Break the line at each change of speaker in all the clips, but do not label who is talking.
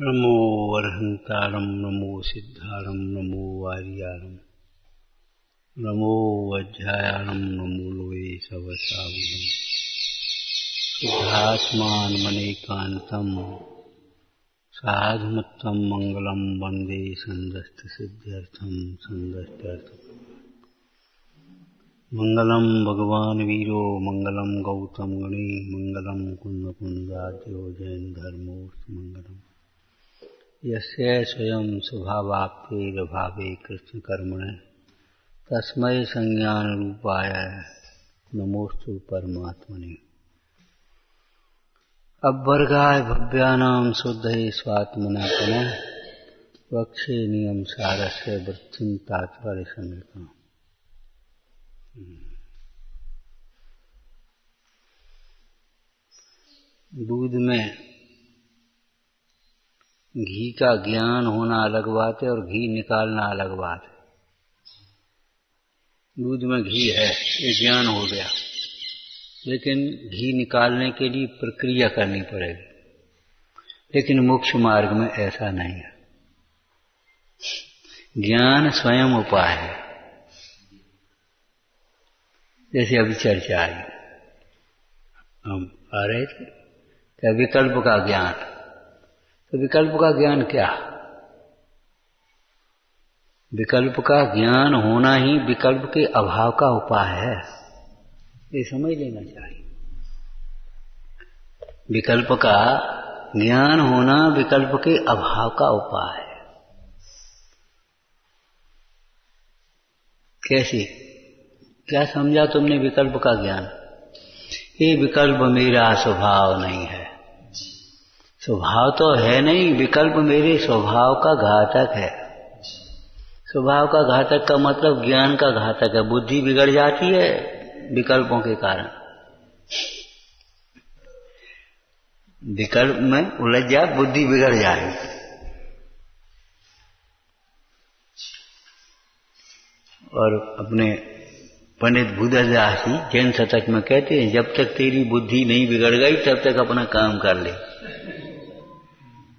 नमो वरहंतारं नमो सिद्धारं नमो वारियारं नमो वज्रायारं नमो लोये सवसावनं शुद्धात्मानमनेकान्तं साधुमत्तं मंगलं वन्दे सन्दस्तसिद्ध्यर्थं मंगलम भगवान वीरो मंगलम गौतम गणे मंगलम कुंदकुंदाद्यो जैन धर्मोऽस्तु मंगलम यस्य स्वयं स्वभावाप्तेर्भावे कृष्ण कर्मणे तस्मै संज्ञान रूपाय नमोस्तु परमात्मने। अवर्गाय भव्यानां शुद्धये स्वात्मना पुनः वक्षे नियम सारस्य वृत्तिं तात्पर्य संज्ञकम्। दूध में घी का ज्ञान होना अलग बात है और घी निकालना अलग बात है। दूध में घी है ये ज्ञान हो गया, लेकिन घी निकालने के लिए प्रक्रिया करनी पड़ेगी। लेकिन मोक्ष मार्ग में ऐसा नहीं है। ज्ञान स्वयं उपाय है। जैसे अभी चर्चा आई, हम आ रहे थे क्या विकल्प का ज्ञान। तो विकल्प का ज्ञान क्या? विकल्प का ज्ञान होना ही विकल्प के अभाव का उपाय है, ये समझ लेना चाहिए। विकल्प का ज्ञान होना विकल्प के अभाव का उपाय है। कैसे? क्या समझा तुमने विकल्प का ज्ञान? ये विकल्प मेरा स्वभाव नहीं है। स्वभाव तो है नहीं, विकल्प मेरे स्वभाव का घातक है। स्वभाव का घातक का मतलब ज्ञान का घातक है। बुद्धि बिगड़ जाती है विकल्पों के कारण। विकल्प में उलझ जाए बुद्धि बिगड़ जाएगी। और अपने पंडित बुद्धदास जी जैन शतक में कहते हैं, जब तक तेरी बुद्धि नहीं बिगड़ गई तब तक अपना काम कर ले,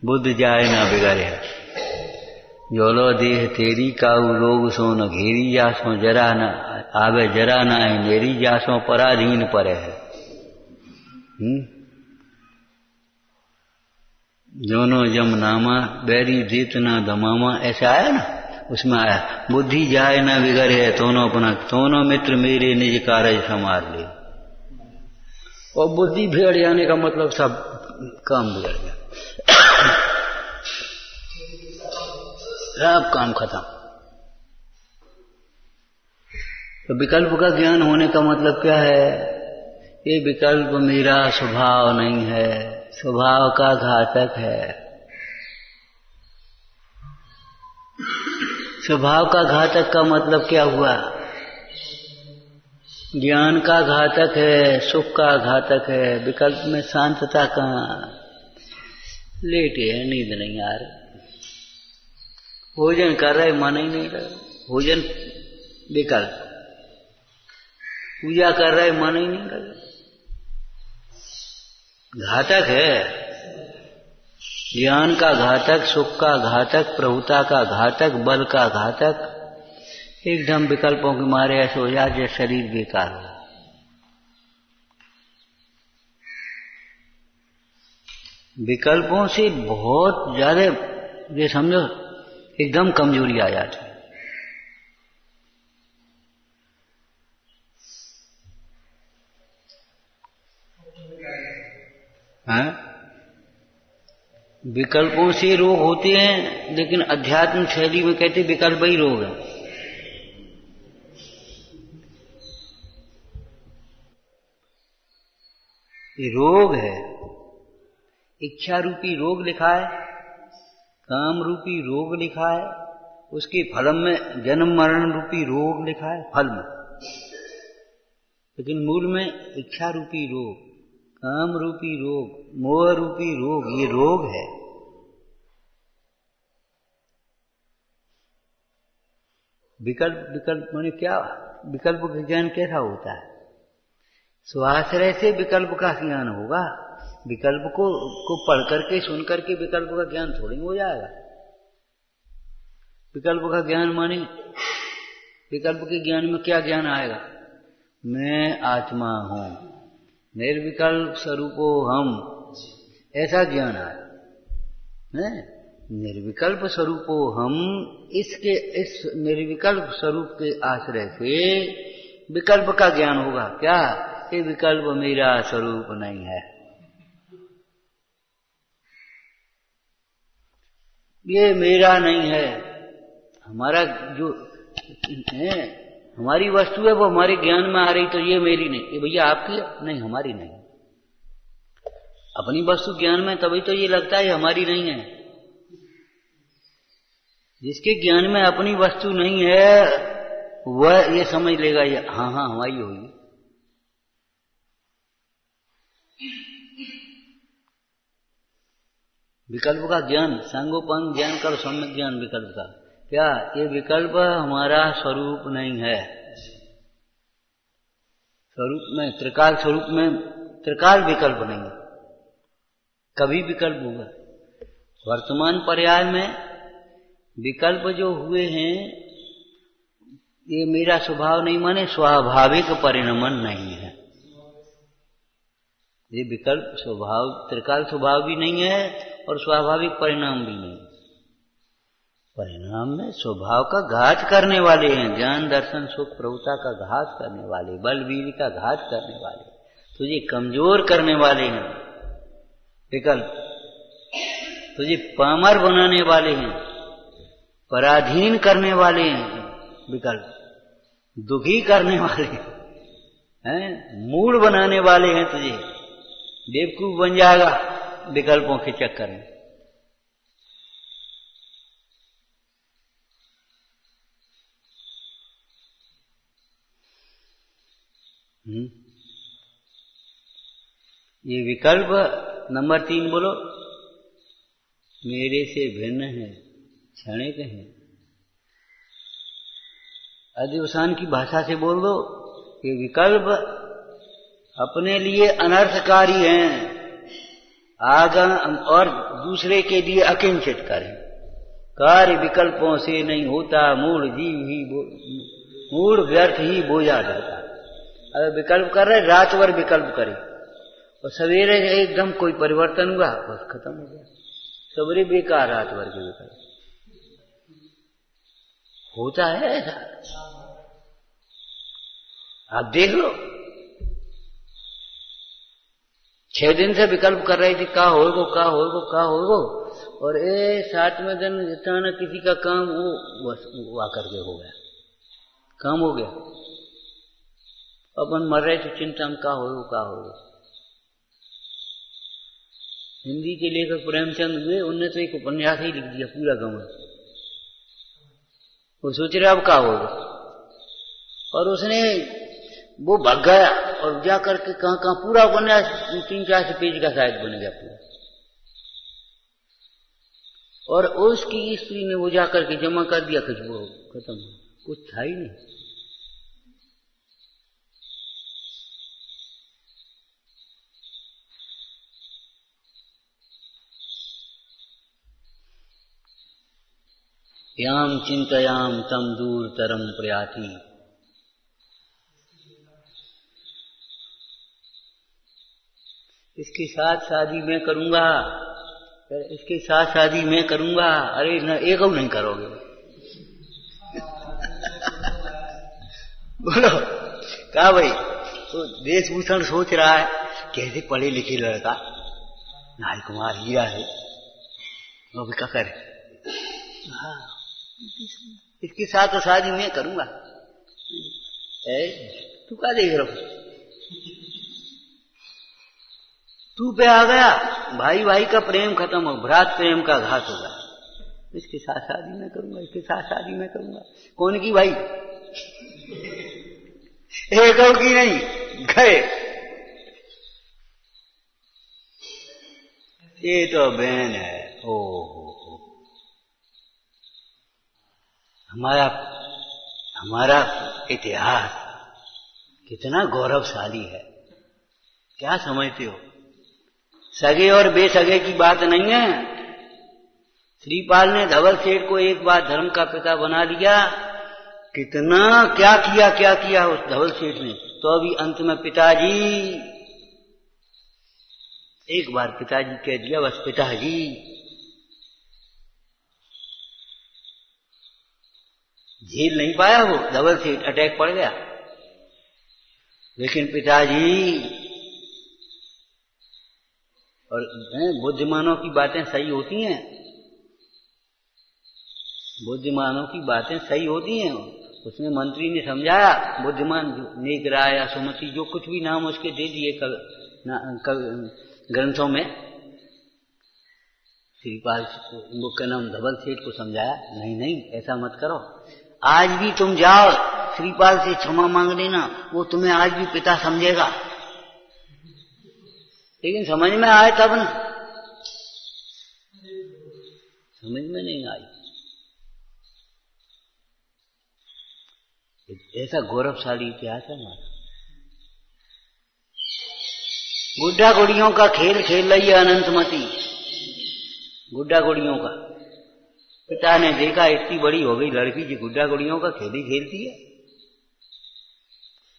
बुद्ध जाए ना बिगड़े। जोलो देह तेरी काऊ रोग सो न घेरी जासो जरा न आवे जरा न आए मेरी जासो पराधीन परे है। जोनो जम नामा बैरी देत ना दमामा, ऐसा आया ना, उसमें आया बुद्धि जाए ना बिगड़े दोनों अपना दोनों मित्र मेरे निज कार्य संभाल ले। और बुद्धि बिगड़ जाने का मतलब सब काम बिगड़ गया, सब काम खत्म। तो विकल्प का ज्ञान होने का मतलब क्या है? ये विकल्प मेरा स्वभाव नहीं है, स्वभाव का घातक है। स्वभाव का घातक का मतलब क्या हुआ? ज्ञान का घातक है, सुख का घातक है। विकल्प में शांतता कहाँ? लेटे है, नींद नहीं आ रही, भोजन कर रहे मन ही नहीं रहा, भोजन विकल्प, पूजा कर रहे मन ही नहीं रहा, घातक है। ज्ञान का घातक, सुख का घातक, प्रभुता का घातक, बल का घातक, एकदम विकल्पों के मारे ऐसे हो जाए जैसे शरीर बेकार हो। विकल्पों से बहुत ज्यादा ये समझो एकदम कमजोरी आ जाती है। विकल्पों से रोग होते हैं, लेकिन अध्यात्म शैली में कहते विकल्प ही रोग है। ये रोग है। इच्छा रूपी रोग लिखा है, काम रूपी रोग लिखा है, उसके फल में जन्म मरण रूपी रोग लिखा है फल में, लेकिन मूल में इच्छा रूपी रोग, काम रूपी रोग, मोह रूपी रोग, ये रोग है। विकल्प माने क्या? विकल्प का ज्ञान कैसा होता है? स्वाश्रय से विकल्प का ज्ञान होगा, विकल्प को पढ़ करके सुन करके विकल्प का ज्ञान थोड़ी हो जाएगा। विकल्प का ज्ञान माने विकल्प के ज्ञान में क्या ज्ञान आएगा? मैं आत्मा हूं, निर्विकल्प स्वरूपो हम, ऐसा ज्ञान आए। निर्विकल्प स्वरूपो हम, इस निर्विकल्प स्वरूप के आश्रय से विकल्प का ज्ञान होगा। क्या? ये विकल्प मेरा स्वरूप नहीं है, ये मेरा नहीं है। हमारा जो है, हमारी वस्तु है वो हमारे ज्ञान में आ रही तो ये मेरी नहीं, ये भैया आपकी है? नहीं, हमारी नहीं। अपनी वस्तु ज्ञान में तभी तो ये लगता है हमारी नहीं है। जिसके ज्ञान में अपनी वस्तु नहीं है वह ये समझ लेगा ये हाँ हाँ हमारी होगी। विकल्प का ज्ञान, संगोपंग ज्ञान करो, सम्यक ज्ञान विकल्प का। क्या? ये विकल्प हमारा स्वरूप नहीं है। स्वरूप में, त्रिकाल स्वरूप में त्रिकाल विकल्प नहीं है। कभी विकल्प होगा। वर्तमान पर्याय में विकल्प जो हुए हैं ये मेरा स्वभाव नहीं माने स्वाभाविक परिणमन नहीं है। ये विकल्प स्वभाव, त्रिकाल स्वभाव भी नहीं है और स्वाभाविक परिणाम भी नहीं। परिणाम में स्वभाव का घात करने वाले हैं, ज्ञान दर्शन सुख प्रभुता का घात करने वाले, बल वीर का घात करने वाले, तुझे कमजोर करने वाले हैं विकल्प, तुझे पामर बनाने वाले हैं, पराधीन करने वाले हैं विकल्प, दुखी करने वाले हैं, मूड बनाने वाले हैं, तुझे बेवकूफ बन जाएगा विकल्पों के चक्कर में। ये विकल्प नंबर 3 बोलो, मेरे से भिन्न है, क्षणिक है। अधिवसान की भाषा से बोल दो, ये विकल्प अपने लिए अनर्थकारी हैं, आगम और दूसरे के लिए अकिंचित करें। कार्य विकल्पों से नहीं होता, मूढ़ जीव ही मूढ़ व्यर्थ ही बोझा रहता। अगर विकल्प कर रहे, रात भर विकल्प करे और सवेरे एकदम कोई परिवर्तन हुआ, बस खत्म हो गया। सवेरे बेकार, रात भर के विकल्प होता है ऐसा। आप देख लो, 6 दिन से विकल्प कर रही थी का होगो का होगो का होगो, और 7वें दिन अचानक किसी का काम वो आकर के हो गया, काम हो गया। अपन मर रहे थे चिंता में का होगो का होगो। हिंदी के लेखक प्रेमचंद हुए, उनने तो एक उपन्यास ही लिख दिया पूरा गंवा। वो सोच रहे अब का होगा, और उसने वो भाग गया और जा करके कहां पूरा उपन्यास 3-4 पेज का शायद बन गया पूरा। और उसकी स्त्री ने वो जाकर के जमा कर दिया, कुछ वो खत्म, कुछ था ही नहीं। याम चिंतयाम तम दूर तरम प्रयाति। इसके साथ शादी मैं करूंगा, इसके साथ शादी मैं करूंगा। अरे न एक नहीं करोगे बोलो कहा भाई, तो वेशभूषण सोच रहा है कैसे पढ़े लिखे लड़का, राजकुमार हीरा है, वो भी क्या करे। हाँ, इसके साथ शादी मैं करूंगा। तू क्या देख रहा हो, तू पे आ गया, भाई भाई का प्रेम खत्म हो, भ्रात प्रेम का घात होगा। इसके साथ शादी मैं करूंगा, इसके साथ शादी मैं करूंगा। कौन की भाई, एक की नहीं, गए। ये तो बहन है। ओ हमारा इतिहास कितना गौरवशाली है, क्या समझते हो। सगे और बेसगे की बात नहीं है। श्रीपाल ने धवल सेठ को एक बार धर्म का पिता बना लिया। कितना क्या किया उस धवल सेठ ने। तो अभी अंत में पिताजी, एक बार पिताजी कह दिया, बस पिताजी। झेल नहीं पाया वो धवल सेठ, अटैक पड़ गया। लेकिन पिताजी, और बुद्धिमानों की बातें सही होती हैं, बुद्धिमानों की बातें सही होती हैं। उसने मंत्री ने समझाया, बुद्धिमान नेक राय या सुमति जो कुछ भी नाम उसके दे दिए ग्रंथों में। श्रीपाल मुख्य नाम धवल सेठ को समझाया, नहीं ऐसा मत करो। आज भी तुम जाओ श्रीपाल से क्षमा मांग लेना, वो तुम्हें आज भी पिता समझेगा। लेकिन समझ में आए तब न, समझ में नहीं आई। ऐसा गौरवशाली इतिहास है हमारा। गुड्डा गुड़ियों का खेल खेल रही है अनंतमती, गुड्डा गुड़ियों का। पिता ने देखा इतनी बड़ी हो गई लड़की जी गुड्डा गुड़ियों का खेल ही खेलती है।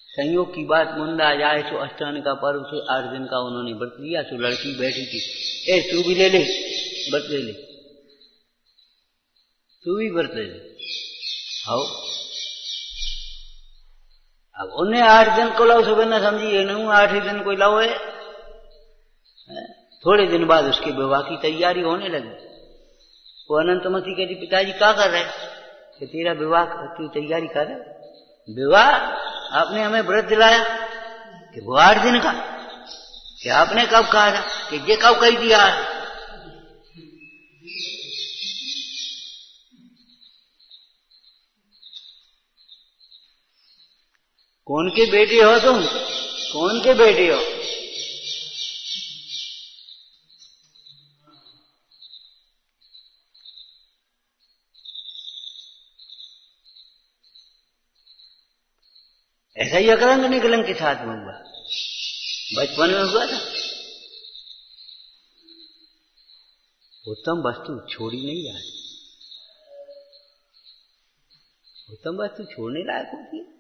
संयोग की बात मुंडा जाए सो अष्टान का पर्व से 8 दिन का उन्होंने व्रत लिया। तो लड़की बैठी थी, ए तू भी ले ले व्रत, ले ले तू भी व्रत ले ले। आओ अब उन्हें 8 दिन को लाओ सुबह न समझी, ये नहीं 8 ही दिन कोई लाओ है। थोड़े दिन बाद उसके विवाह की तैयारी होने लगी। वो अनंतमती कहती, पिताजी क्या कर रहे? कि तेरा विवाह की तैयारी कर रहे। विवाह? आपने हमें व्रत दिलाया कि वो 8 दिन का, कि आपने कब कहा था? कि ये कब कही दिया? कौन के बेटे हो तुम? कौन के बेटे हो? ऐसा ही अकलंक निकलंक के साथ में हुआ, बचपन में हुआ था। उत्तम वस्तु छोड़ी नहीं जाती, उत्तम वस्तु छोड़ने लायक होती है।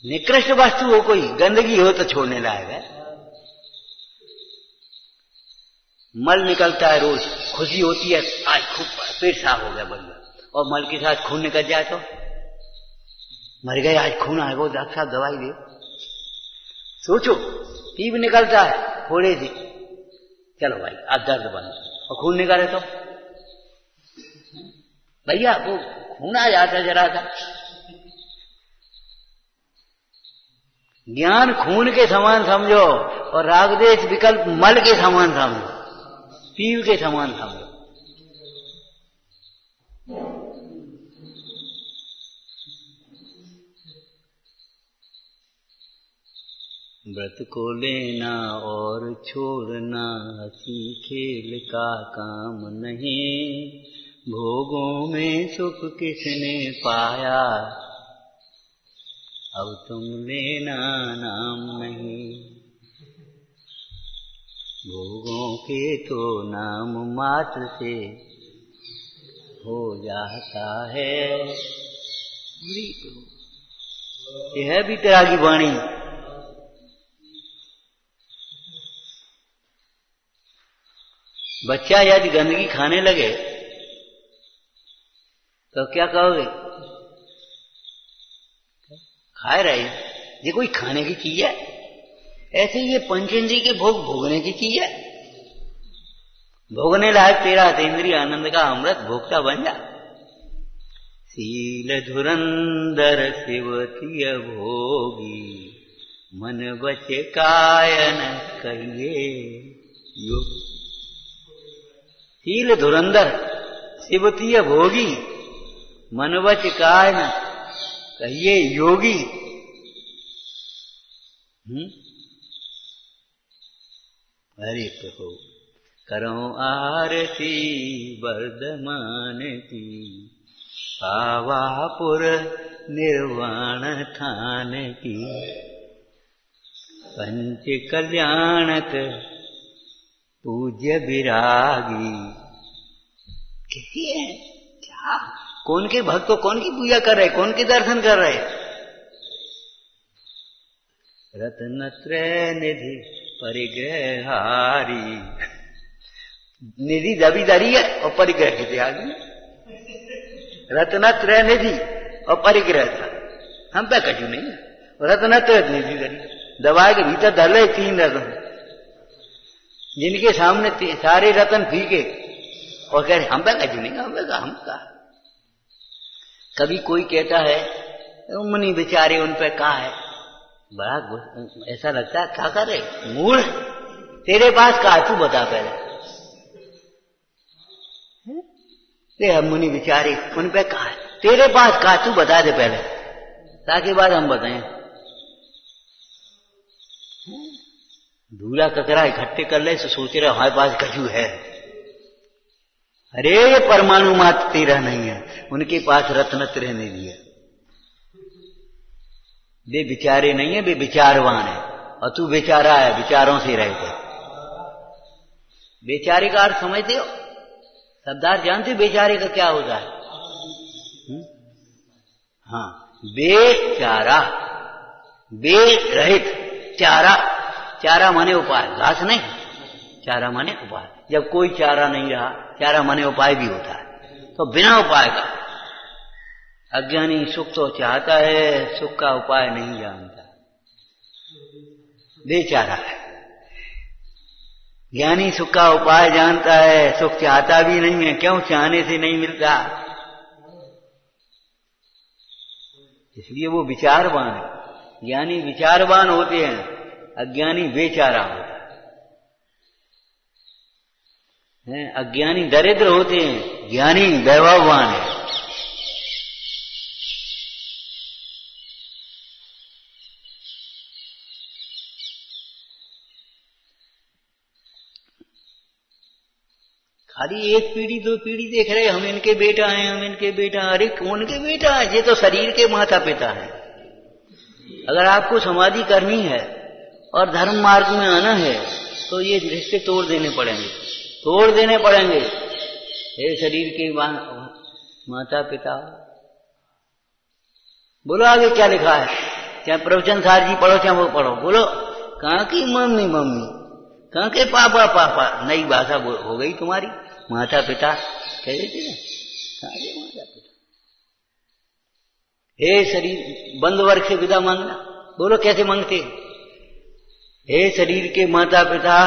निकृष्ट वस्तु हो, कोई गंदगी हो तो छोड़ने लायक है। मल निकलता है रोज, खुशी होती है आज खूब पेट साफ हो गया बढ़िया, और मल के साथ खून निकल जाए तो मर गए, आज खून आएगा, डॉक्टर साहब दवाई दे। सोचो, पीप निकलता है थोड़े से, चलो भाई आज दर्द बंद, और खून निकाले तो भैया वो खून आ जाता जरा सा। ज्ञान खून के समान समझो और रागद्वेष विकल्प मल के समान समझो, पीप के समान समझो। व्रत को लेना और छोड़ना हंसी खेल का काम नहीं। भोगों में सुख किसने पाया, अब तुम लेना नाम नहीं। भोगों के तो नाम मात्र से हो जाता है। यह है भी तेरा की वाणी। बच्चा यदि गंदगी खाने लगे तो क्या कहोगे? खा रहे ये कोई खाने की चीज है? ऐसे ये पंचेंद्रिय के भोग भोगने की चीज है। भोगने लायक तेरा अतीन्द्रिय आनंद का अमृत भोगता बन जा। शील धुरंधर शिवतीय भोगी, मन बच कायन कहिए योग। शील धुरंधर शिवतीय भोगी, मन बच कायन कहिए योगी। अरे प्रभु करो आरती वर्धमान की, पावापुर निर्वाण थान की। पंच कल्याणक पूज्य विरागी। है क्या? कौन के भक्त तो कौन की पूजा कर रहे, कौन के दर्शन कर रहे? रत्नत्रय निधि परिग्रहारी। निधि दबीदारी है और परिग्रह के त्यागी। रत्नत्रय निधि और परिग्रह था, हम पे कछु नहीं है। रत्नत्रय निधि दरी दबाए के भीतर धर ले 3 रत्न, जिनके सामने सारे रत्न फीके, और कह रहे हम पे कछु नहीं, हम का। कभी कोई कहता है मुनि बेचारे उन पे कहा है, बड़ा ऐसा लगता है क्या कर रहे मूल, तेरे पास कहा तू बता पहले। हम मुनि बेचारे उन पे कहा है, तेरे पास कहा तू बता दे पहले, ताकि बाद हम बताएं। धूला कचरा इकट्ठे कर ले तो सोच रहे हमारे पास कछु है। अरे ये परमाणु मात्र तेरा नहीं है, उनके पास रत्नत्रय निधि है। वे विचारे नहीं है, वे विचारवान है, और तू बेचारा है, विचारों से रहते। बेचारे का अर्थ समझते हो? शब्दार्थ जानते हो बेचारे का क्या होता है? हाँ, बेचारा, बे रहित, चारा, चारा माने उपाय, घास नहीं, चारा माने उपाय। जब कोई चारा नहीं रहा, चारा माने उपाय भी होता है, तो बिना उपाय का। अज्ञानी सुख तो चाहता है, सुख का उपाय नहीं जानता, बेचारा है। ज्ञानी सुख का उपाय जानता है, सुख चाहता भी नहीं है। क्यों? चाहने से नहीं मिलता, इसलिए वो विचारवान है। ज्ञानी विचारवान होते हैं, अज्ञानी बेचारा होता है। अज्ञानी दरिद्र होते हैं, ज्ञानी वैभववान है। खाली एक पीढ़ी 2 पीढ़ी देख रहे हम इनके बेटा हैं, हम इनके बेटा। अरे कौन के बेटा है? ये तो शरीर के माता पिता है। अगर आपको समाधि करनी है और धर्म मार्ग में आना है तो ये रिश्ते तोड़ देने पड़ेंगे, तोड़ देने पड़ेंगे। ये शरीर के माता पिता। बोलो आगे क्या लिखा है? चाहे प्रवचन सार जी पढ़ो चाहे वो पढ़ो, बोलो कहाँ की मम्मी मम्मी, कहाँ के पापा पापा। नई भाषा हो गई तुम्हारी, माता पिता कह देते ना, कहाँ के माता पिता। हे शरीर, बंद वर्ग से विदा मांगना, बोलो कैसे मांगते? हे शरीर के माता पिता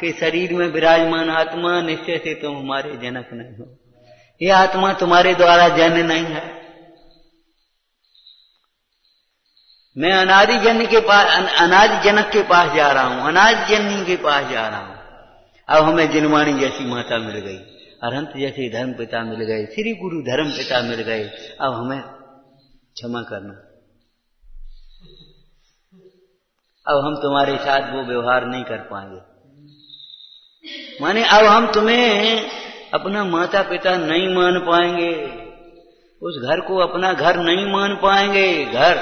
के शरीर में विराजमान आत्मा, निश्चय से तुम हमारे जनक नहीं हो। ये आत्मा तुम्हारे द्वारा जन्य नहीं है। मैं अनादि जन्य के पास, अनादि जनक के पास जा रहा हूं, अनादि जननी के पास जा रहा हूं। अब हमें जिनवाणी जैसी माता मिल गई, अरहंत जैसे धर्म पिता मिल गए, श्री गुरु धर्म पिता मिल गए। अब हमें क्षमा करना, अब हम तुम्हारे साथ वो व्यवहार नहीं कर पाएंगे। माने अब हम तुम्हें अपना माता पिता नहीं मान पाएंगे, उस घर को अपना घर नहीं मान पाएंगे। घर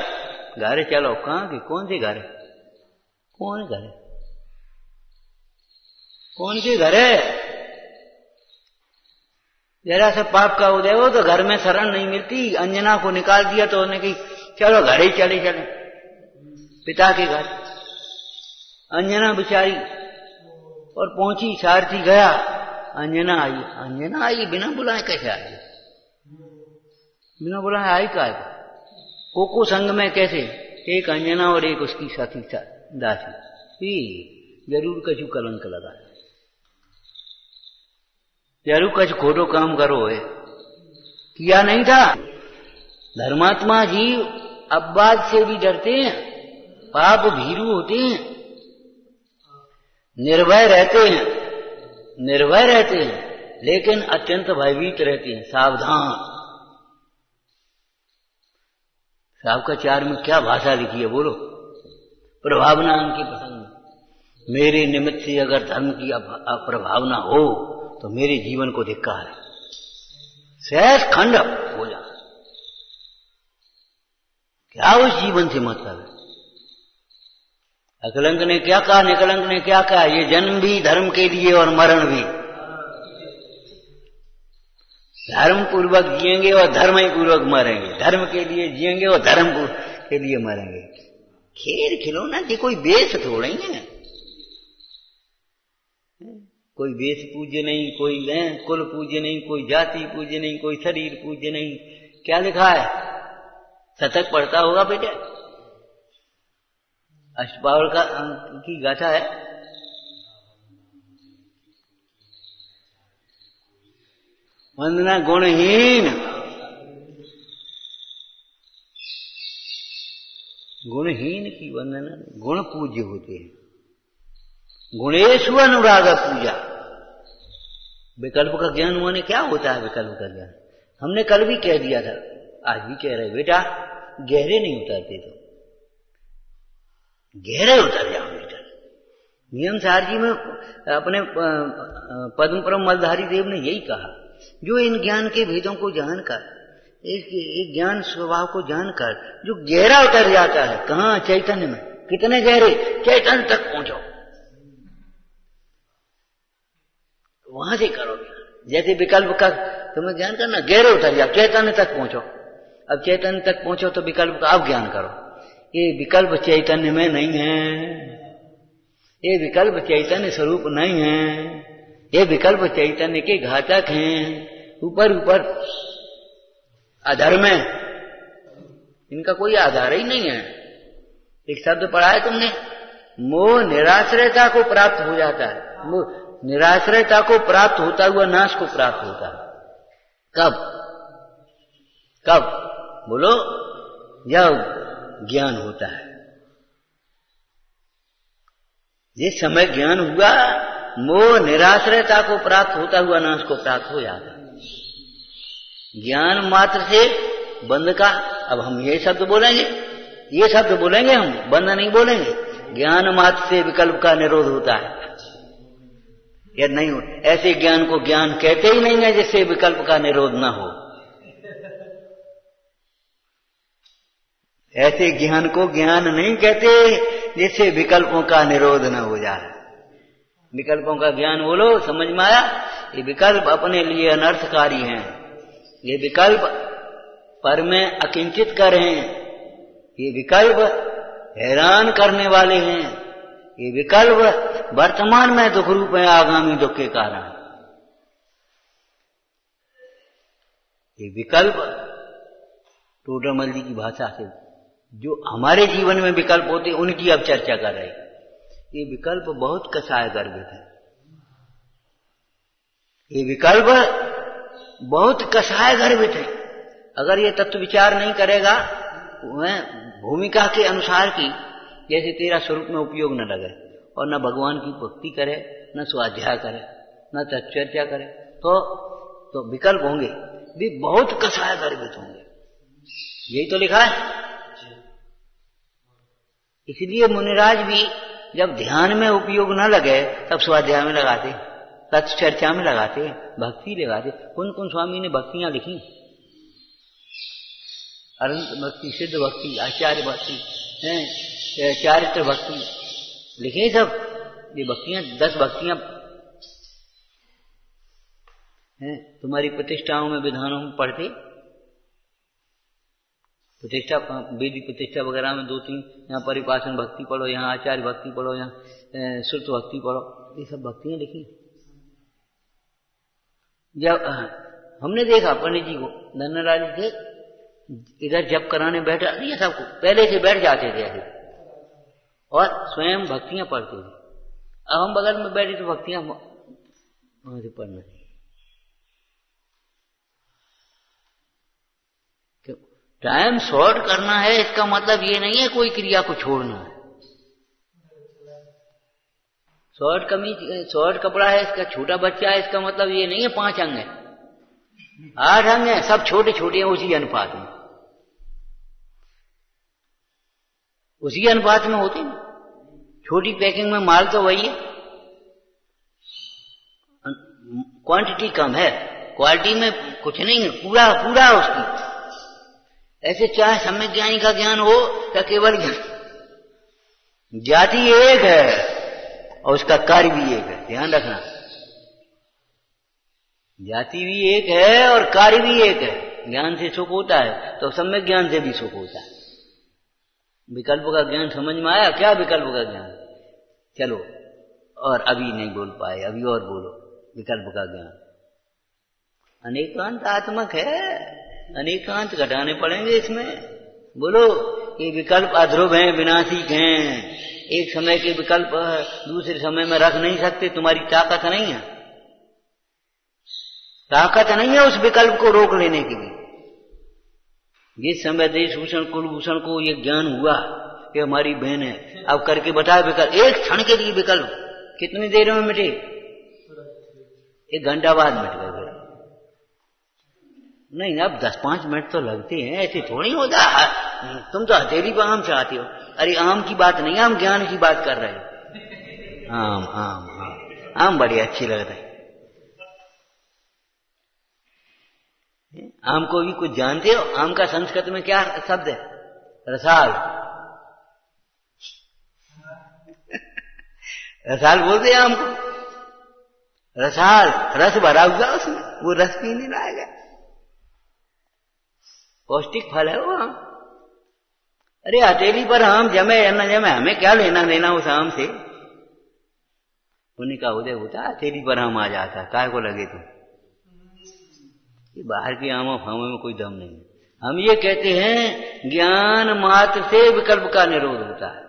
घर चलो, कहाँ की कौन सी घर है? कौन घर है? कौन सी घर है? जरा सा पाप का उदय हो तो घर में शरण नहीं मिलती। अंजना को निकाल दिया तो उन्होंने कही चलो घर ही चले चले, पिता के घर। अंजना बिचारी और पहुंची, सारथी गया, अंजना आई। अंजना आई बिना बुलाए कैसे आई? बिना बुलाए आई का? कोको संग में कैसे? एक अंजना और एक उसकी साथी दासी। जरूर कछु कलंक लगा, जरूर कछु खोटो काम करो है, किया नहीं था। धर्मात्मा जीव अपवाद से भी डरते हैं, पाप भीरू होते हैं, निर्भय रहते हैं, निर्भय रहते हैं, लेकिन अत्यंत भयभीत रहते हैं, सावधान। आपका 4 में क्या भाषा लिखी है बोलो? प्रभावना उनकी पसंद में। मेरे निमित्त से अगर धर्म की अप्रभावना हो तो मेरे जीवन को धिक्कार है, सहज खंड हो जाए। क्या उस जीवन से मतलब है? अकलंक ने क्या कहा, निकलंक ने क्या कहा, ये जन्म भी धर्म के लिए और मरण भी धर्म पूर्वक जिएंगे और धर्म ही पूर्वक मरेंगे, धर्म के लिए जिएंगे और धर्म के लिए मरेंगे। खेल खिलौना की कोई बेस थोड़ा ही है, कोई बेस पूज्य नहीं, कोई कुल पूज्य नहीं, कोई जाति पूज्य नहीं, कोई शरीर पूज्य नहीं। क्या लिखा है? शतक पढ़ता होगा बेटे, अष्टपावल की गाथा है। वंदना गुणहीन, गुणहीन की वंदना, गुण पूज्य होते हैं। गुणेशु अनुराग पूजा। विकल्प का ज्ञान होने क्या होता है? विकल्प का ज्ञान हमने कल भी कह दिया था, आज भी कह रहे बेटा, गहरे नहीं उतरते तो गहरे उतर जाओ बेटा। नियम सार जी में अपने पद्म परम मलधारी देव ने यही कहा, जो इन ज्ञान के भेदों को जानकर, एक ज्ञान स्वभाव को जानकर जो गहरा उतर जाता है, कहाँ? चैतन्य में। कितने गहरे? चैतन्य तक पहुंचो, वहां से करो। जैसे विकल्प का तुम्हें ज्ञान करना, गहरे उतर जाओ, चैतन्य तक पहुंचो। अब चैतन्य तक पहुंचो तो विकल्प का अब ज्ञान करो। ये विकल्प चैतन्य में नहीं है, ये विकल्प चैतन्य स्वरूप नहीं है, ये विकल्प चैतन्य के घातक हैं। ऊपर ऊपर अधर्म है, इनका कोई आधार ही नहीं है। एक शब्द पढ़ा है तुमने, मोह निराश्रयता को प्राप्त हो जाता है। मोह निराश्रयता को प्राप्त होता हुआ नाश को प्राप्त होता है। कब? कब बोलो? जब ज्ञान होता है। जिस समय ज्ञान हुआ, मोह निराश्रयता को प्राप्त होता हुआ नाश को प्राप्त हो जाता है। ज्ञान मात्र से बंध का, अब हम ये शब्द बोलेंगे, ये शब्द बोलेंगे, हम बंध नहीं बोलेंगे। ज्ञान मात्र से विकल्प का निरोध होता है या नहीं हो? ऐसे ज्ञान को ज्ञान कहते ही नहीं है जिससे विकल्प का निरोध ना हो। ऐसे ज्ञान को ज्ञान नहीं कहते जिससे विकल्पों का निरोध न हो जाए। विकल्पों का ज्ञान बोलो, समझ में आया? ये विकल्प अपने लिए अनर्थकारी हैं, ये विकल्प पर में अकिंचित कर हैं, ये विकल्प हैरान करने वाले हैं, ये विकल्प वर्तमान में दुख रूप है, आगामी दुख के कारण। ये विकल्प टोडरमल जी की भाषा से जो हमारे जीवन में विकल्प होते उनकी अब चर्चा कर रहे। ये विकल्प बहुत कसाय गर्भित है, ये विकल्प बहुत कसाय गर्भित है। अगर ये तत्व विचार नहीं करेगा, भूमिका के अनुसार की, जैसे तेरा स्वरूप में उपयोग न लगे और न भगवान की भक्ति करे, न स्वाध्याय करे, न तत्चर्चा करे, तो विकल्प होंगे भी बहुत कसाय गर्भित होंगे। यही तो लिखा है। इसलिए मुनिराज भी जब ध्यान में उपयोग न लगे तब स्वाध्याय में लगाते, तत्चर्चा में लगाते, भक्ति लगाते। कुंद स्वामी ने भक्तियां लिखी, अनंत भक्ति, सिद्ध भक्ति, आचार्य भक्ति, चारित्र भक्ति लिखे सब। ये भक्तियां 10 भक्तियां हैं, तुम्हारी प्रतिष्ठाओं में, विधानों में पढ़ते। प्रतिष्ठा, वेदी प्रतिष्ठा वगैरह में 2-3, यहाँ परिपासन भक्ति पढ़ो, यहाँ आचार्य भक्ति पढ़ो, यहाँ श्रुत भक्ति पढ़ो, ये सब भक्तियां लिखी। जब हमने देखा पंडित जी को, धनराज थे, इधर जप कराने बैठा नहीं, सबको पहले से बैठ जाते थे ऐसे और स्वयं भक्तियां पढ़ते थे। अब हम बगल में बैठे तो भक्तियां वहां से पढ़ना चाहिए। टाइम शॉर्ट करना है, इसका मतलब ये नहीं है कोई क्रिया को छोड़ना है। शॉर्ट कपड़ा है, इसका छोटा बच्चा है, इसका मतलब ये नहीं है 5 अंग है, 8 अंग है, सब छोटे छोटे हैं उसी अनुपात में, उसी अनुपात में होते हैं। छोटी पैकिंग में माल तो वही है, क्वांटिटी कम है, क्वालिटी में कुछ नहीं है, पूरा पूरा उसकी। ऐसे चाहे सम्यक ज्ञानी का ज्ञान हो या केवल ज्ञान, जाति एक है और उसका कार्य भी एक है, ध्यान रखना। जाति भी एक है और कार्य भी एक है। ज्ञान से सुख होता है तो सम्यक ज्ञान से भी सुख होता है। विकल्प का ज्ञान समझ में आया? क्या विकल्प का ज्ञान? चलो, और अभी नहीं बोल पाए, अभी और बोलो। विकल्प का ज्ञान अनेकांत आत्मक है, अनेकांत घटाने पड़ेंगे इसमें। बोलो, ये विकल्प अध्रुव हैं, विनाशिक हैं। एक समय के विकल्प दूसरे समय में रख नहीं सकते, तुम्हारी ताकत नहीं है। ताकत नहीं है उस विकल्प को रोक लेने की भी। जिस समय देशभूषण कुलभूषण को ये ज्ञान हुआ कि हमारी बहन है, अब करके बताए विकल्प, एक क्षण के लिए विकल्प कितनी देर में मिटे? 1 घंटा बाद मिट गए। नहीं, अब 10-5 मिनट तो लगते हैं, ऐसे थोड़ी होता है। तुम तो हथेली पर आम चाहते हो। अरे आम की बात नहीं, हम ज्ञान की बात कर रहे हैं। आम आम आम आम बड़ी अच्छी लगता है। आम को भी कुछ जानते हो? आम का संस्कृत में क्या शब्द है? रसाल। रसाल बोलते हैं आम को। रसाल, रस भरा हुआ उसमें, वो रस पीने लायक है, पौष्टिक फल है वो आम। अरे हथेली पर आम जमे या न जमे, हमें क्या लेना देना उस आम से? उन्हीं का उदय होता, हथेली पर आम आ जाता, काय को लगे तुम? ये बाहर के आमों फामों में कोई दम नहीं। हम ये कहते हैं ज्ञान मात्र से विकल्प का निरोध होता है।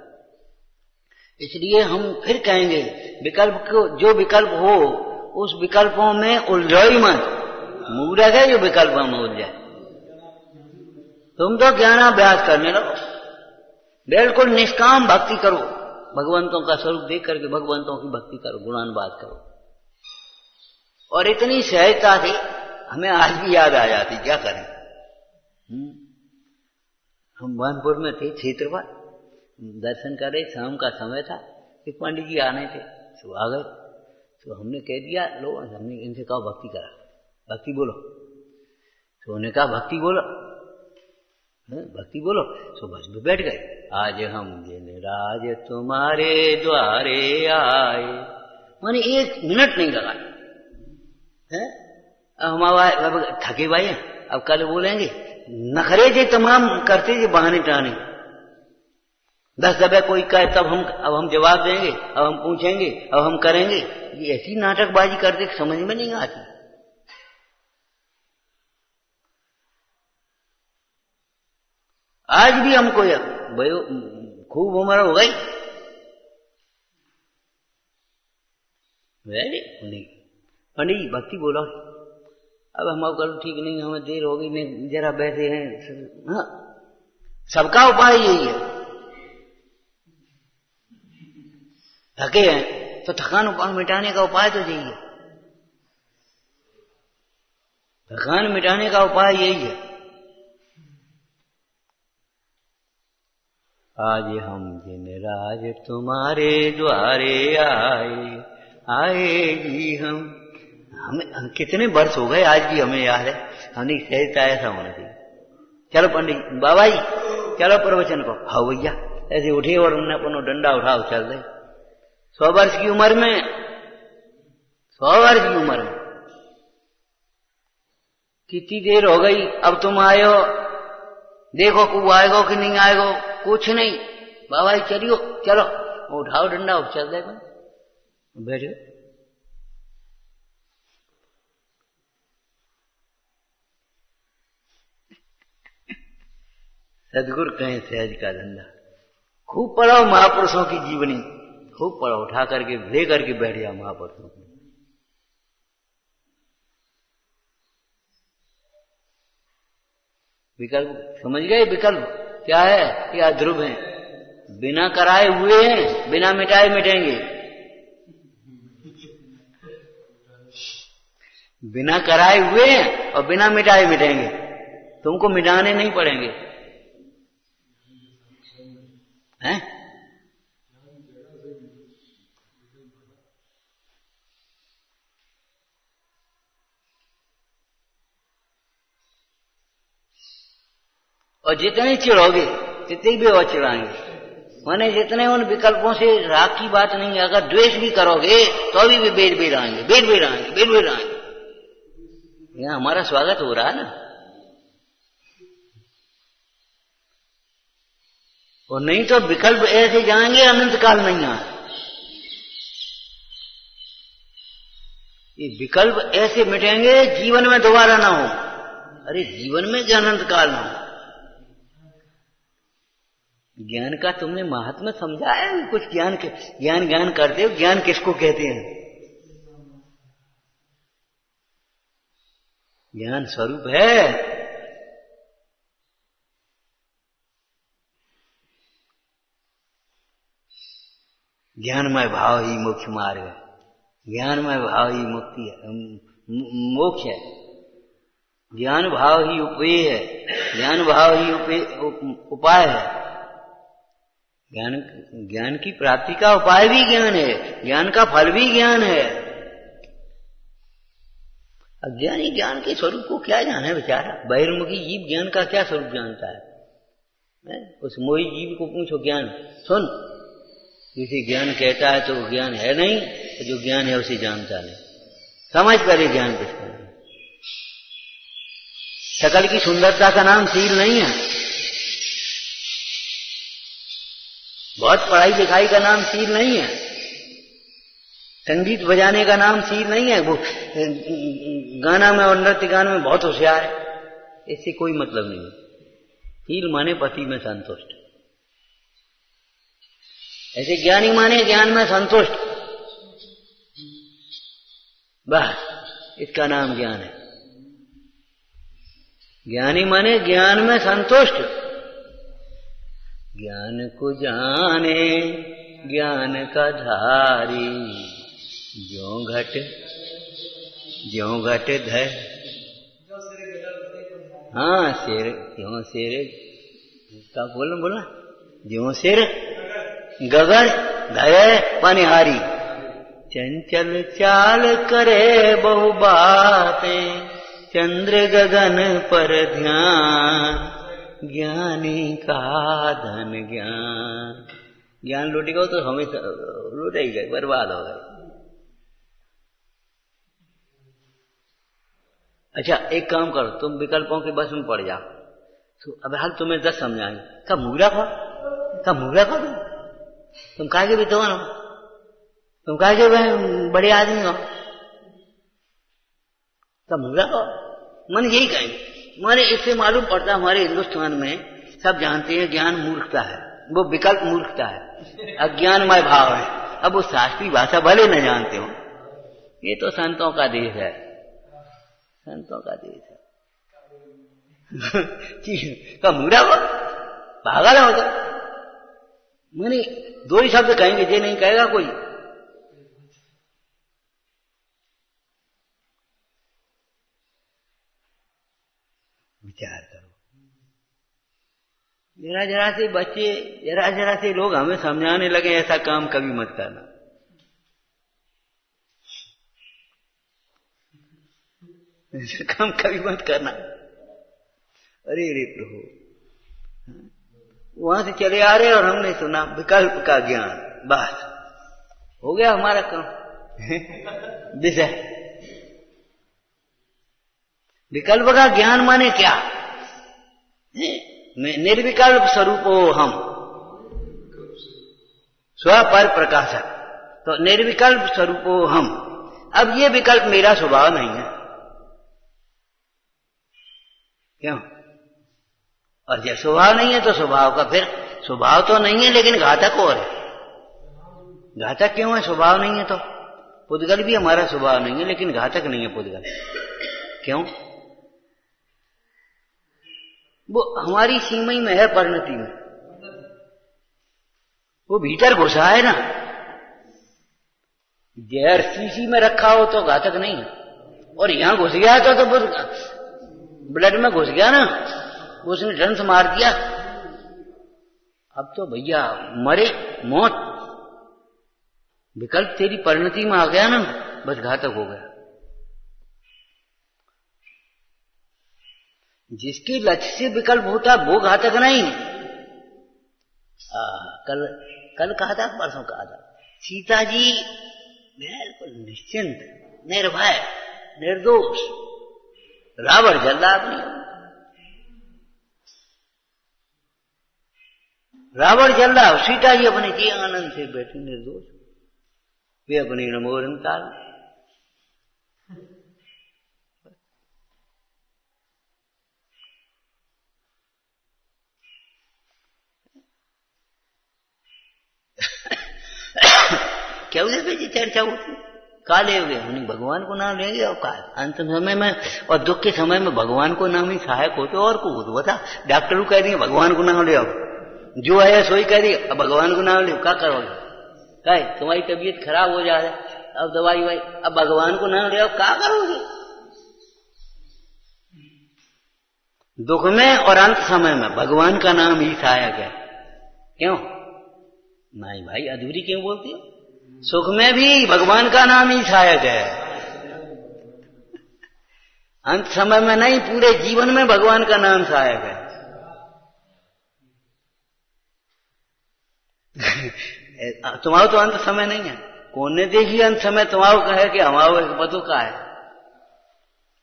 इसलिए हम फिर कहेंगे विकल्प को, जो विकल्प हो उस विकल्पों में उलझो ही मत। मूर्ख है जो विकल्प में उलझे। तुम तो ज्ञानाभ्यास करने लगो, बिल्कुल निष्काम भक्ति करो, भगवंतों का स्वरूप देख करके भगवंतों की भक्ति करो, गुणानुवाद करो। और इतनी सहजता से हमें आज भी याद आ जाती, क्या करें। हम वानपुर में थे, क्षेत्र पर दर्शन कर रहे, शाम का समय था, एक पंडित जी आने थे, तो आ गए। तो हमने कह दिया, लो, हमने इनसे कहा भक्ति करा, भक्ति बोलो। तो उन्होंने कहा भक्ति बोलो, भक्ति बोलो। तो बस में बैठ गए। आज हम जिन राज तुम्हारे द्वारे आए, माने 1 मिनट नहीं लगा है। अब हम थके भाई हैं, अब कल बोलेंगे नखरे जे तमाम करते जे बहाने टाने। 10 दफे कोई कहे तब हम जवाब देंगे, अब हम पूछेंगे, अब हम करेंगे। ये ऐसी नाटकबाजी करते समझ में नहीं आती। आज भी हमको खूब उम्र हो गई। पंडित जी भक्ति बोलो। अब हम कल ठीक नहीं, हमें देर हो गई, नहीं जरा बैठे हैं। हाँ, सबका उपाय यही है। थके हैं तो थकान मिटाने का उपाय तो यही है। थकान मिटाने का उपाय यही है। आज हम जिन राज तुम्हारे द्वारे आएगी हमें कितने वर्ष हो गए, आज भी हमें याद है। हमने सहजता ऐसा होना चाहिए। चलो पंडित बाबा जी, चलो प्रवचन को। हाँ भैया, ऐसे उठे और उन्होंने अपना डंडा उठाओ, चल रहे। 100 वर्ष की उम्र में, 100 वर्ष की उम्र में कितनी देर हो गई, अब तुम आए हो, देखो को आएगो कि नहीं आएगो, कुछ नहीं। बाबा जी चलियो, चलो उठाओ डंडा, चल रहे बैठो। सदगुरु कहें सहज का धंधा। खूब पढ़ो महापुरुषों की जीवनी, खूब पढ़ो, उठा करके ले करके बैठ जाओ महापुरुषों को। विकल्प समझ गए? विकल्प क्या है? या ध्रुव है, बिना कराए हुए हैं, बिना मिटाए मिटेंगे। बिना कराए हुए हैं और बिना मिटाए मिटेंगे। तुमको मिटाने नहीं पड़ेंगे हैं? और जितने चिढ़ोगे तितने भी और चिढ़ाएंगे। माने जितने उन विकल्पों से राग की बात नहीं है। अगर द्वेष भी करोगे तो भी वे बेर बेर आएंगे, बेर बेर आएंगे, बेर बेर आएंगे। यहाँ हमारा स्वागत हो रहा है ना। और नहीं तो विकल्प ऐसे जाएंगे अनंत काल नहीं आए। ये विकल्प ऐसे मिटेंगे जीवन में दोबारा ना हो। अरे जीवन में अनंत काल ना हो। ज्ञान का तुमने महात्मा समझा है? कुछ ज्ञान ज्ञान करते हो। ज्ञान किसको कहते हैं? ज्ञान स्वरूप है। ज्ञानमय भाव ही मोक्ष मार्ग है। ज्ञानमय भाव ही मुक्ति है, मोक्ष है। ज्ञान भाव ही उपेय है, ज्ञान भाव ही उपाय है। ज्ञान की प्राप्ति का उपाय भी ज्ञान है, ज्ञान का फल भी ज्ञान है। अज्ञानी ज्ञान के स्वरूप को क्या जाने बेचारा। बहिर्मुखी जीव ज्ञान का क्या स्वरूप जानता है? उस मोही जीव को पूछो ज्ञान सुन, जिसे ज्ञान कहता है तो ज्ञान है नहीं, तो जो ज्ञान है उसे जानता नहीं। समझ पहले ज्ञान किसका है। शकल की सुंदरता का नाम शील नहीं है। बहुत पढ़ाई लिखाई का नाम शील नहीं है। संगीत बजाने का नाम शील नहीं है। वो गाना में और नृत्य गान में बहुत होशियार है, इससे कोई मतलब नहीं। शील माने पति में संतुष्ट। ऐसे ज्ञानी माने ज्ञान में संतुष्ट। बस इसका नाम ज्ञान है। ज्ञानी माने ज्ञान में संतुष्ट। ज्ञान को जाने ज्ञान का धारी, ज्यों घट धर। हाँ सिर क्यों सिर का बोलना ज्यों सिर गगन धरे पनिहारी। चंचल चाल करे बहु बातें, चंद्र गगन पर ध्यान। ज्ञानी का धन ज्ञान। ज्ञान लूटेगा तो हमेशा लूट ही गए, बर्बाद हो गए। अच्छा एक काम करो, तुम विकल्पों के बस में पड़ जाओ। तो अब हाल तुम्हें 10 समझाएंगे। कब मूर्ख हो तुम काहे के विद्वान हो, तुम काहे के बड़े आदमी हो, तब मूर्ख हो। मन यही कहेंगे। माने इससे मालूम पड़ता हमारे हिंदुस्तान में सब जानते हैं ज्ञान मूर्खता है, वो विकल्प मूर्खता है, अज्ञानमय भाव है। अब वो शास्त्रीय भाषा भले न जानते हो, ये तो संतों का देश है, संतों का देश है। कब मूर्ख हो, पागल हो तो मैंने 2 ही शब्द कहेंगे, ये नहीं कहेगा कोई। विचार करो। जरा जरा से बच्चे, जरा जरा से लोग हमें समझाने लगे ऐसा काम कभी मत करना। ऐसा काम कभी मत करना। अरे रे प्रभु, वहां से चले आ रहे और हमने सुना विकल्प का ज्ञान, बस हो गया हमारा काम। विषय विकल्प का ज्ञान माने क्या? निर्विकल्प स्वरूपो हम, स्व पर प्रकाशक। तो निर्विकल्प स्वरूपो हम। अब ये विकल्प मेरा स्वभाव नहीं है, क्यों? और जब स्वभाव नहीं है तो स्वभाव का फिर स्वभाव तो नहीं है, लेकिन घातक और है। घातक क्यों है? स्वभाव नहीं है तो। पुद्गल भी हमारा स्वभाव नहीं है, लेकिन घातक नहीं है पुद्गल। क्यों? वो हमारी सीमा में है, परिणति में। वो भीतर घुसा है ना। जहर शीशी में रखा हो तो घातक नहीं है, और यहां घुस गया तो ब्लड में घुस गया ना, उसने डंस मार दिया। अब तो भैया मरे, मौत। विकल्प तेरी परिणति में आ गया ना, बस घातक हो गया। जिसके लक्ष्य से विकल्प होता वो घातक नहीं। कल कहा था, परसों कहा था, सीता जी बिल्कुल निश्चिंत, निर्भय, निर्दोष, रावण जल्लाद नहीं। रावण जल्लाद, सीता जी अपने जी आनंद से बैठी निर्दोष, वे अपनी नमोरन काल। क्या उधर पे जी चर्चा होती, का लेंगे उन्हीं भगवान को नाम लेंगे और का अंत समय में और दुख के समय में भगवान को नाम ही सहायक होते और को होते। बता, डॉक्टर को कह दिए भगवान को नाम ले आओ, जो है सोई कह दिए अब भगवान को नाम ले, क्या करोगे? कहे तुम्हारी तबीयत खराब हो जा रहा है, अब दवाई वाई, अब भगवान को नाम ले आओ, क्या करोगे? दुख में और अंत समय में भगवान का नाम ही सहायक है। क्यों नहीं भाई, अधूरी क्यों बोलती हो? सुख में भी भगवान का नाम ही सहायक है, अंत समय में नहीं, पूरे जीवन में भगवान का नाम सहायक है। तुम्हारा तो अंत समय नहीं है, कौन ने देखी अंत समय तुम्हारा कहे कि हमारा एक बतू का है?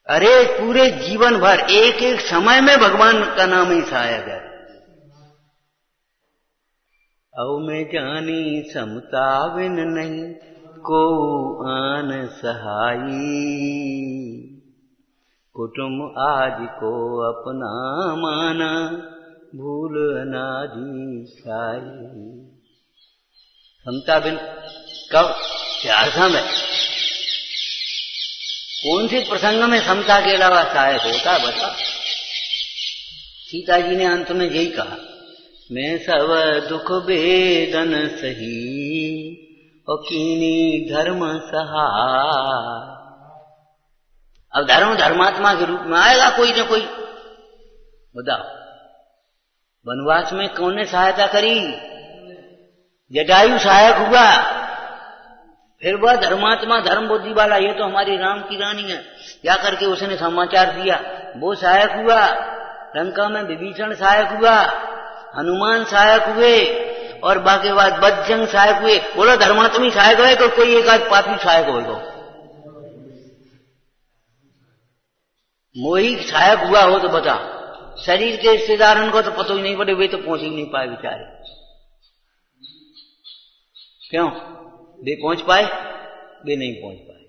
अरे पूरे जीवन भर एक एक समय में भगवान का नाम ही सहायक है। औ मैं जानी समता बिन नहीं को आन सहाई, कुटुम्ब आदि को अपना माना भूल अनादि खाई। समता बिन कब, क्या समय, कौन से प्रसंग में समता के अलावा सहायक होता है बता? सीता जी ने अंत में यही कहा, मैं सब दुख वेदन सही और कीनी धर्म सहा। अब धर्म धर्मात्मा के रूप में आएगा कोई न कोई। बताओ, वनवास में कौन ने सहायता करी? जटायु सहायक हुआ, फिर वह धर्मात्मा धर्म बुद्धि वाला, ये तो हमारी राम की रानी है, जा करके उसने समाचार दिया, वो सहायक हुआ। लंका में विभीषण सहायक हुआ, हनुमान सहायक हुए, और बाकी बाद बज्जंग सहायक हुए। बोलो धर्मात्मा सहायक हुए तो कोई एक आध पापी सहायक होगा? मोही सहायक हुआ हो तो बता। शरीर के रिश्तेदारों को तो पता ही नहीं पड़े, वे तो पहुंच ही नहीं पाए बेचारे। क्यों वे पहुंच पाए? वे नहीं पहुंच पाए।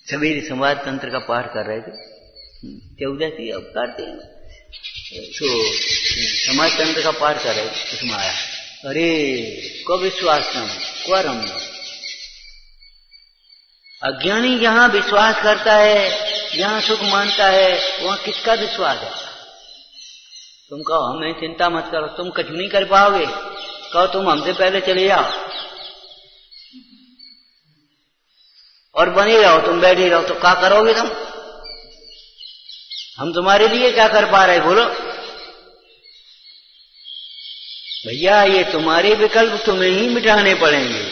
सवेरे संवाद तंत्र का पाठ कर रहे थे, 14 थी, अब करते हैं तो समाज तंत्र का पाठ कर रहे थे, उसमें आया अरे को विश्वासम क्वरम। अज्ञानी जहां विश्वास करता है, जहां सुख मानता है, वहां किसका विश्वास है? तुम कहो हमें चिंता मत करो, तुम कुछ नहीं कर पाओगे, कहो तुम हमसे पहले चले जाओ और बने रहो, तुम बैठे रहो, तो क्या करोगे तुम? हम तुम्हारे लिए क्या कर पा रहे बोलो? भैया ये तुम्हारे विकल्प तुम्हें ही मिटाने पड़ेंगे,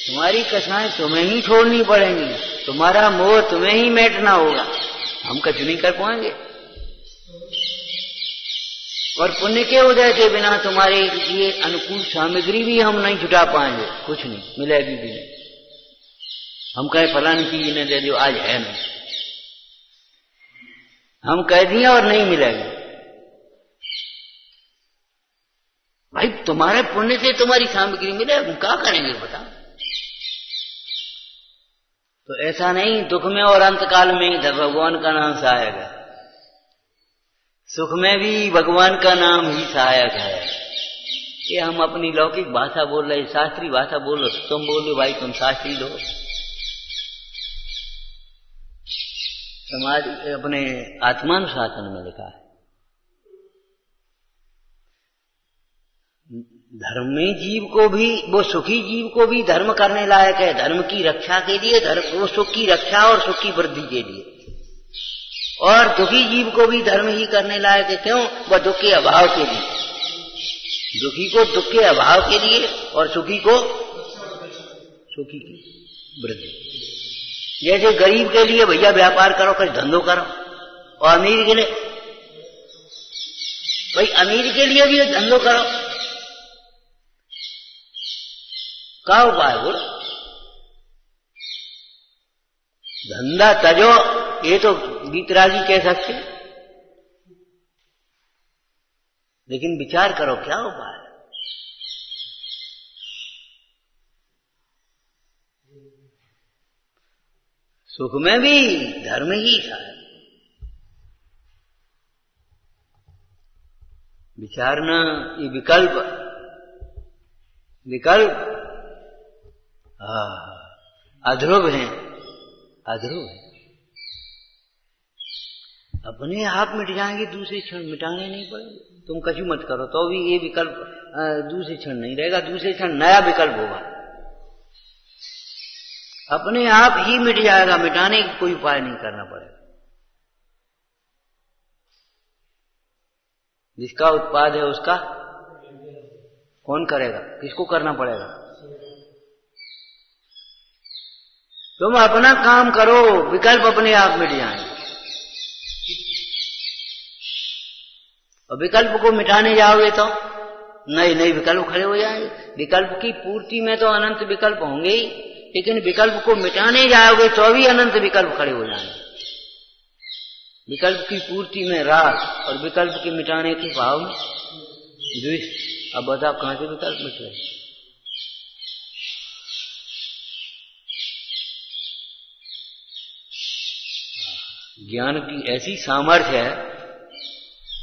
तुम्हारी कसाएं तुम्हें ही छोड़नी पड़ेंगी, तुम्हारा मोह तुम्हें ही मिटना होगा, हम कुछ नहीं कर पाएंगे। और पुण्य के उदय के बिना तुम्हारे लिए अनुकूल सामग्री भी हम नहीं जुटा पाएंगे, कुछ नहीं मिलेगी भी नहीं। हम कहे फलानी चीज इन्हें दे दो, आज है नहीं, हम कह दिए और नहीं मिलेगी। भाई तुम्हारे पुण्य से तुम्हारी सामग्री मिले, हम क्या करेंगे बताओ? तो ऐसा नहीं, दुख में और अंतकाल में भगवान का नाम सहायक है, सुख में भी भगवान का नाम ही सहायक है। ये हम अपनी लौकिक भाषा बोल रहे, शास्त्रीय भाषा बोल रहे, तुम बोलो भाई तुम शास्त्री लो, समाज अपने आत्मानुशासन में लिखा है। धर्मी जीव को भी, वो सुखी जीव को भी धर्म करने लायक है, धर्म की रक्षा के लिए, धर्म वो सुख की रक्षा और सुख की वृद्धि के लिए। और दुखी जीव को भी धर्म ही करने लायक है, क्यों? वह दुख के अभाव के लिए, दुखी को दुख के अभाव के लिए और सुखी को सुखी की वृद्धि। जैसे गरीब के लिए भैया व्यापार करो, कुछ धंधो करो, और अमीर के लिए अमीर के लिए भी धंधो करो। क्या उपाय बोलो? धंधा तजो, ये तो गीतराजी कह सकते, लेकिन विचार करो क्या उपाय। सुख में भी धर्म ही था। विचारना ये विकल्प अध्रुव है, अध्रुव है। अपने आप मिट जाएंगे, दूसरे क्षण मिटाने नहीं पड़ेंगे। तुम कछु मत करो तो भी ये विकल्प दूसरे क्षण नहीं रहेगा, दूसरे क्षण नया विकल्प होगा, अपने आप ही मिट जाएगा, मिटाने की कोई उपाय नहीं करना पड़ेगा। जिसका उत्पाद है उसका कौन करेगा? किसको करना पड़ेगा? तुम अपना काम करो, विकल्प अपने आप मिट जाएंगे। और विकल्प को मिटाने जाओगे तो नए नए विकल्प खड़े हो जाएंगे। विकल्प की पूर्ति में तो अनंत विकल्प होंगे ही, लेकिन विकल्प को मिटाने जाओगे तो भी अनंत विकल्प खड़े हो जाएंगे। विकल्प की पूर्ति में राग और विकल्प के मिटाने के भाव में द्वेष। अब बताओ कहां से विकल्प मिट रहे? ज्ञान की ऐसी सामर्थ्य है,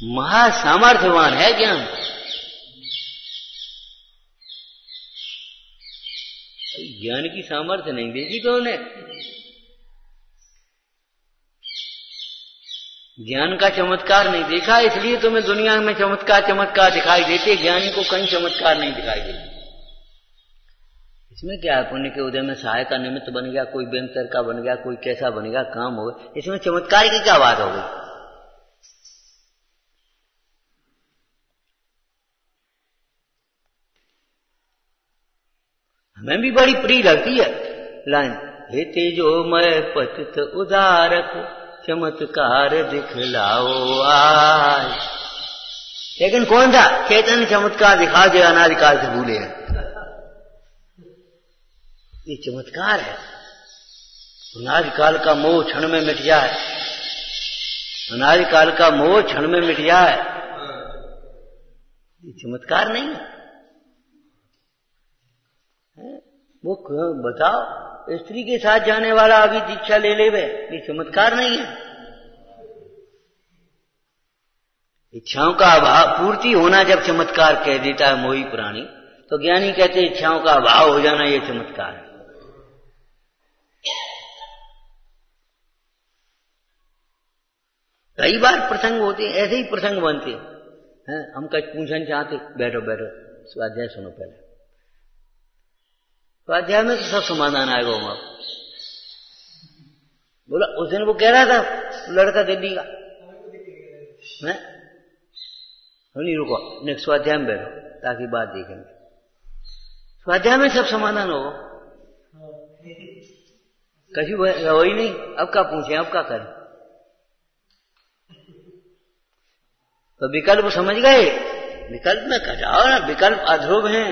महासामर्थ्यवान है ज्ञान। ज्ञान की सामर्थ्य नहीं देखी तो उन्हें, ज्ञान का चमत्कार नहीं देखा, इसलिए तुम्हें दुनिया में चमत्कार दिखाई देते, ज्ञानी को कहीं चमत्कार नहीं दिखाई देते। इसमें क्या है? पुण्य के उदय में सहाय का निमित्त बन गया, कोई बेमतर का बन गया, कोई कैसा बन गया, काम हो गया, इसमें चमत्कार की क्या बात हो गई? हमें भी बड़ी प्रिय लगती है लाइन, हे तेजोमय पतित उदारक चमत्कार दिखलाओ आज। लेकिन कौन सा चैतन्य चमत्कार दिखा दे, अनादिकाल से भूले हैं। ये चमत्कार है। अनादिकाल का मोह क्षण में मिट जाए, अनादिकाल का मोह क्षण में मिट जाए, ये चमत्कार नहीं है। वो बताओ, स्त्री के साथ जाने वाला अभी दीक्षा ले लेवे, ये चमत्कार नहीं है। इच्छाओं का अभाव पूर्ति होना जब चमत्कार कह देता है मोही प्राणी, तो ज्ञानी कहते इच्छाओं का अभाव हो जाना ये चमत्कार है। कई बार प्रसंग होते हैं, ऐसे ही प्रसंग बनते हैं। हम कुछ पूछना चाहते, बैठो बैठो स्वाध्याय सुनो पहले। स्वाध्याय में तो सब समाधान आएगा। वहां बोला उस दिन वो कह रहा था लड़का दिल्ली का, नहीं रुको, नेक्स्ट स्वाध्याय में बैठो ताकि बात देखेंगे। स्वाध्याय में सब समाधान होगा, कभी वही नहीं। अब क्या पूछे, अब क्या करें? तो विकल्प समझ गए, विकल्प में कटाओ ना। विकल्प अध्रुव हैं,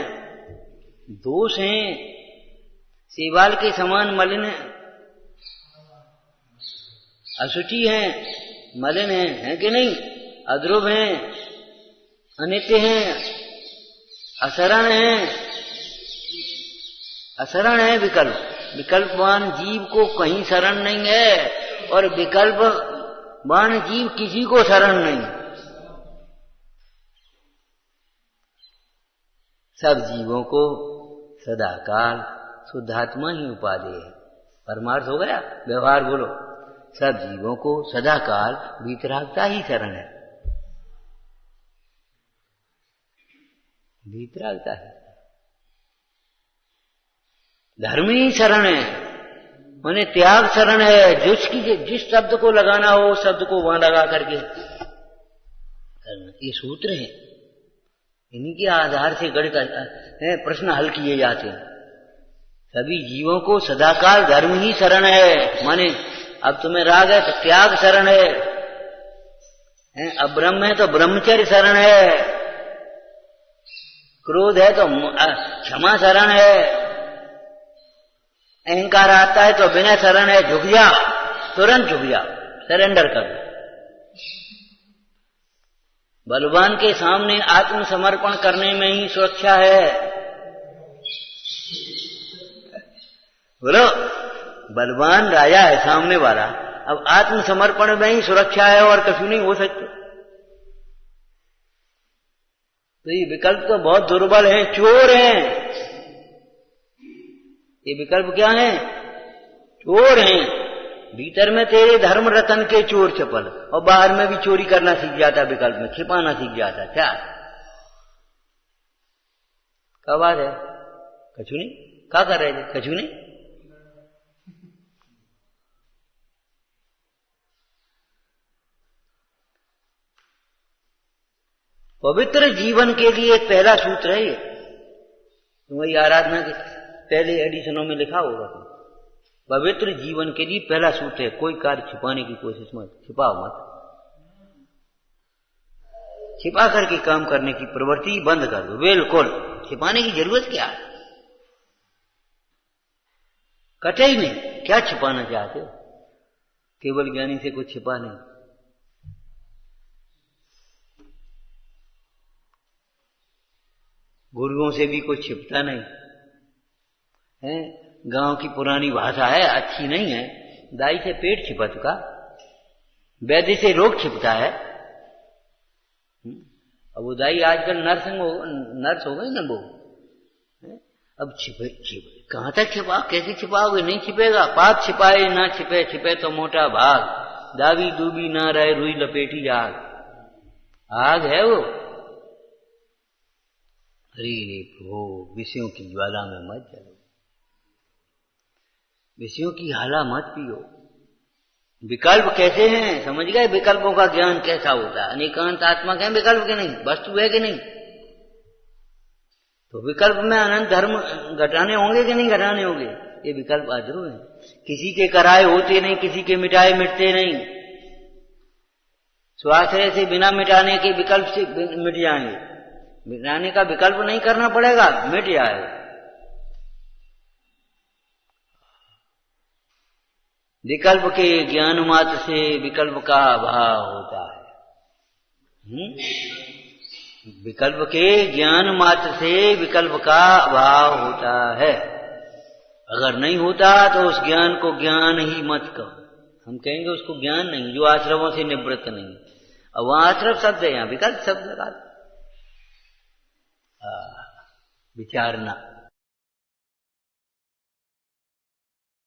दोष हैं, सेवाल के समान मलिन है, अशुचि हैं, मलिन है कि नहीं? अध्रुव हैं, अनित्य हैं, असरण हैं, असरण है विकल्प। विकल्पवान जीव को कहीं शरण नहीं है, और विकल्पवान जीव किसी को शरण नहीं। सब जीवों को सदाकाल शुद्धात्मा ही उपादेय है। परमार्थ हो गया, व्यवहार बोलो। सब जीवों को सदाकाल वीतरागता ही शरण है, वीतरागता है, धर्म ही शरण है, माने त्याग शरण है। जिस शब्द को लगाना हो उस शब्द को वहां लगा करके करना, ये सूत्र है। इन्हीं के आधार से गणित प्रश्न हल किए जाते हैं। सभी जीवों को सदाकाल धर्म ही शरण है, माने अब तुम्हें राग है तो त्याग शरण है, अब्रह्म है तो ब्रह्मचर्य शरण है, क्रोध है तो क्षमा शरण है, अहंकार आता है तो विनय शरण है। झुक जा, तुरंत झुक जा, सरेंडर कर। बलवान के सामने आत्मसमर्पण करने में ही सुरक्षा है। बोलो, बलवान राजा है सामने वाला, अब आत्मसमर्पण में ही सुरक्षा है और कछु नहीं हो सकता। तो ये विकल्प तो बहुत दुर्बल है, चोर हैं ये विकल्प। क्या है? चोर हैं। भीतर में तेरे धर्म रतन के चोर चपल, और बाहर में भी चोरी करना सीख जाता, विकल्प में छिपाना सीख जाता। क्या बात है? कछु नहीं। क्या कर रहे थे? कछु नहीं। पवित्र जीवन के लिए एक पहला सूत्र है ये, तुम्हारी आराधना के पहले एडिशनों में लिखा होगा। पवित्र जीवन के लिए पहला सूत्र है, कोई कार्य छिपाने की कोशिश मत, छिपाओ मत। छिपा करके काम करने की प्रवृत्ति बंद कर दो, बिल्कुल। छिपाने की जरूरत क्या है? कतई नहीं। क्या छिपाना चाहते हो? केवल ज्ञानी से कुछ छिपा नहीं। गुरुओं से भी कुछ छिपता नहीं है। गांव की पुरानी भाषा है, अच्छी नहीं है। दाई से पेट छिपा चुका, वैद्य से रोग छिपता है। अब वो दाई आजकल नर्स हो गई ना वो। अब छिपे कहां तक छिपा, कैसे छिपाओगे? नहीं छिपेगा। पाप छिपाए ना छिपे, छिपे तो मोटा भाग। दावी दूबी ना रहे, रुई लपेटी आग। आग है वो। अरे प्रभु, विषयों की ज्वाला में मत जलो, विषयों की हाला मत पियो। विकल्प कैसे हैं समझ गए? विकल्पों का ज्ञान कैसा होता है? अनेकांत आत्मक है विकल्प के नहीं, वस्तु है कि नहीं? तो विकल्प में अनंत धर्म घटाने होंगे कि नहीं घटाने होंगे? ये विकल्प आदरू है। किसी के कराए होते नहीं, किसी के मिटाए मिटते नहीं। स्वाश्रय से बिना मिटाने के विकल्प से मिट जाएंगे। मिटाने का विकल्प नहीं करना पड़ेगा, मिट जाएगा। विकल्प के ज्ञान मात्र से विकल्प का अभाव होता है। विकल्प के ज्ञान मात्र से विकल्प का अभाव होता है। अगर नहीं होता तो उस ज्ञान को ज्ञान ही मत कहो। हम कहेंगे उसको ज्ञान नहीं, जो आश्रमों से निवृत्त नहीं। अब वहां आश्रम शब्द है, यहां विकल्प शब्द लगा। विचारना।